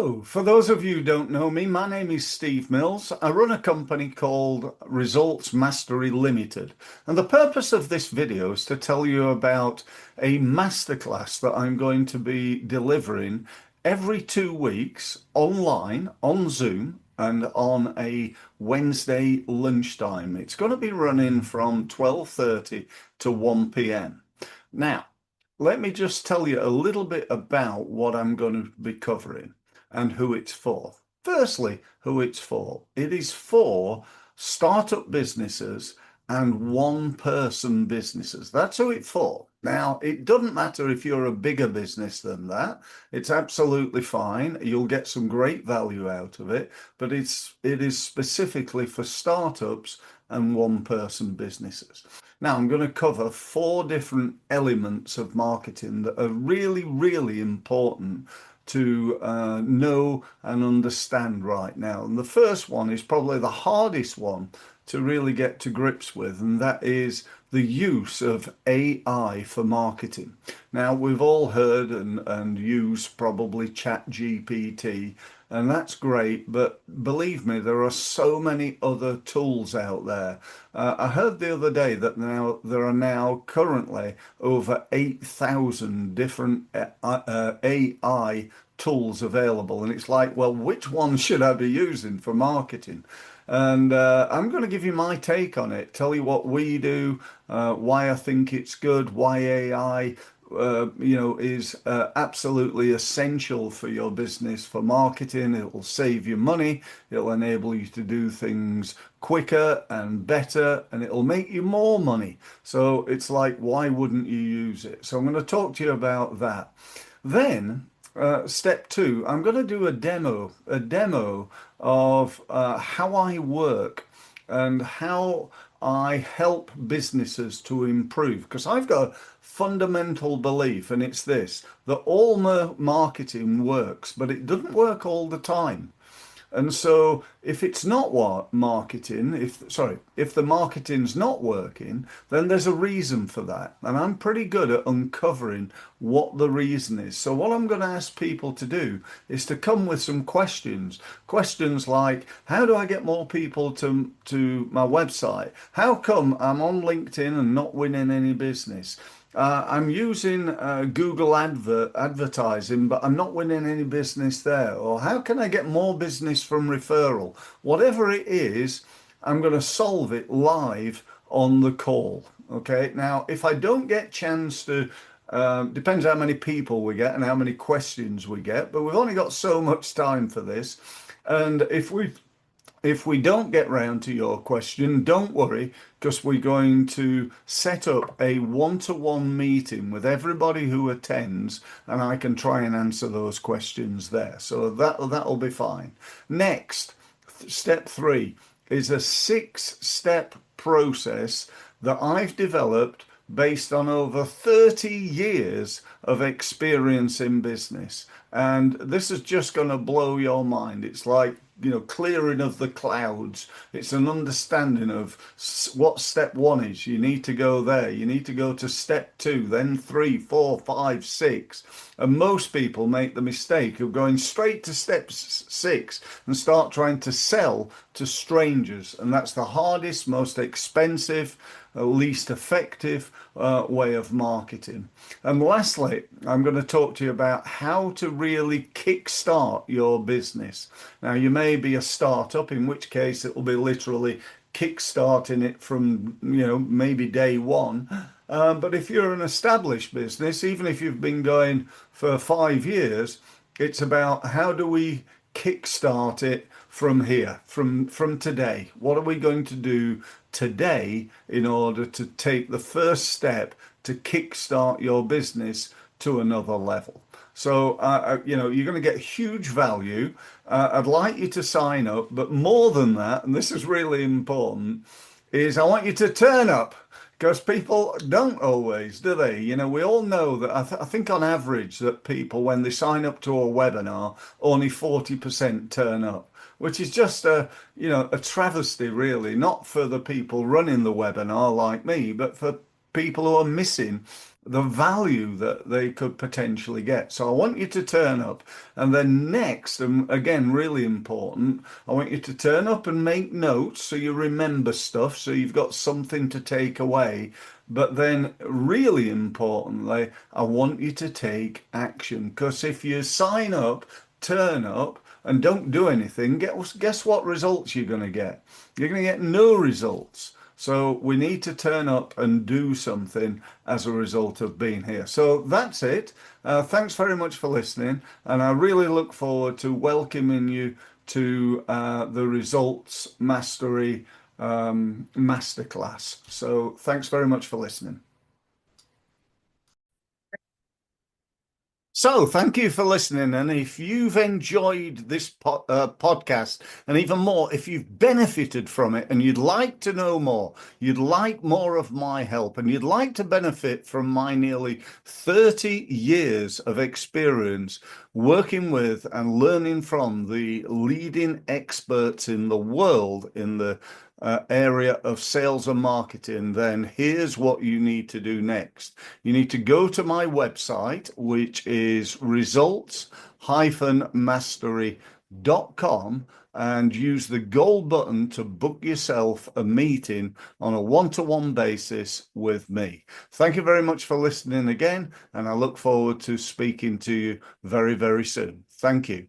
Hello, for those of you who don't know me, my name is Steve Mills. I run a company called Results Mastery Limited. And the purpose of this video is to tell you about a masterclass that I'm going to be delivering every 2 weeks online on Zoom and on a Wednesday lunchtime. It's going to be running from 12:30 to 1 p.m. Now, let me just tell you a little bit about what I'm going to be covering and who it's for. Firstly, who it's for. It is for startup businesses and one-person businesses. That's who it's for. Now, it doesn't matter if you're a bigger business than that. It's absolutely fine. You'll get some great value out of it, but it is specifically for startups and one-person businesses. Now, I'm going to cover 4 different elements of marketing that are really, really important to know and understand right now. And the first one is probably the hardest one to really get to grips with, and that is the use of AI for marketing. Now, we've all heard and used probably ChatGPT, and that's great, but believe me, there are so many other tools out there. I heard the other day that there are now currently over 8,000 different AI tools available, and it's like, well, which one should I be using for marketing? And I'm going to give you my take on it, tell you what we do, why I think it's good, why AI is absolutely essential for your business, for marketing. It will save you money. It'll enable you to do things quicker and better, and it'll make you more money. So it's like, why wouldn't you use it? So I'm going to talk to you about that. Then step 2, I'm going to do a demo of how I work and how I help businesses to improve. Because I've got a fundamental belief, and it's this, that all marketing works, but it doesn't work all the time. And so if it's not what marketing, if the marketing's not working, then there's a reason for that. And I'm pretty good at uncovering what the reason is. So what I'm going to ask people to do is to come with some questions. Questions like, how do I get more people to my website? How come I'm on LinkedIn and not winning any business? I'm using Google advertising, but I'm not winning any business there. Or how can I get more business from referral? Whatever it is, I'm going to solve it live on the call. Okay. Now, if I don't get chance to, depends how many people we get and how many questions we get, but we've only got so much time for this. And if we don't get round to your question, don't worry, because we're going to set up a one-to-one meeting with everybody who attends, and I can try and answer those questions there. So that'll be fine. Next, step 3 is a 6-step process that I've developed based on over 30 years of experience in business. And this is just going to blow your mind. It's like, clearing of the clouds. It's an understanding of what step 1 is. You need to go there. You need to go to step 2, then 3, 4, 5, 6. And most people make the mistake of going straight to step 6 and start trying to sell to strangers. And that's the hardest, most expensive, least effective way of marketing. And lastly, I'm going to talk to you about how to really kickstart your business. Now, you may be a startup, in which case it will be literally kickstarting it from, maybe day 1. But if you're an established business, even if you've been going for 5 years, it's about how do we kickstart it from here, from today. What are we going to do today in order to take the first step to kickstart your business to another level? So, you're going to get huge value. I'd like you to sign up, but more than that, and this is really important, is I want you to turn up. Because people don't always, do they? We all know that I think on average that people, when they sign up to a webinar, only 40% turn up, which is just a travesty, really, not for the people running the webinar like me, but for people who are missing the value that they could potentially get. So I want you to turn up, and then next, and again, really important, I want you to turn up and make notes so you remember stuff, so you've got something to take away. But then, really importantly, I want you to take action, because if you sign up, turn up, and don't do anything, guess what results you're going to get? You're going to get no results. So we need to turn up and do something as a result of being here. So that's it. Thanks very much for listening. And I really look forward to welcoming you to the Results Mastery Masterclass. So thanks very much for listening. So, thank you for listening. And if you've enjoyed this podcast, and even more, if you've benefited from it and you'd like to know more, you'd like more of my help, and you'd like to benefit from my nearly 30 years of experience working with and learning from the leading experts in the world in the area of sales and marketing, then here's what you need to do next. You need to go to my website, which is results-mastery.com, and use the gold button to book yourself a meeting on a one-to-one basis with me. Thank you very much for listening again, and I look forward to speaking to you very, very soon. Thank you.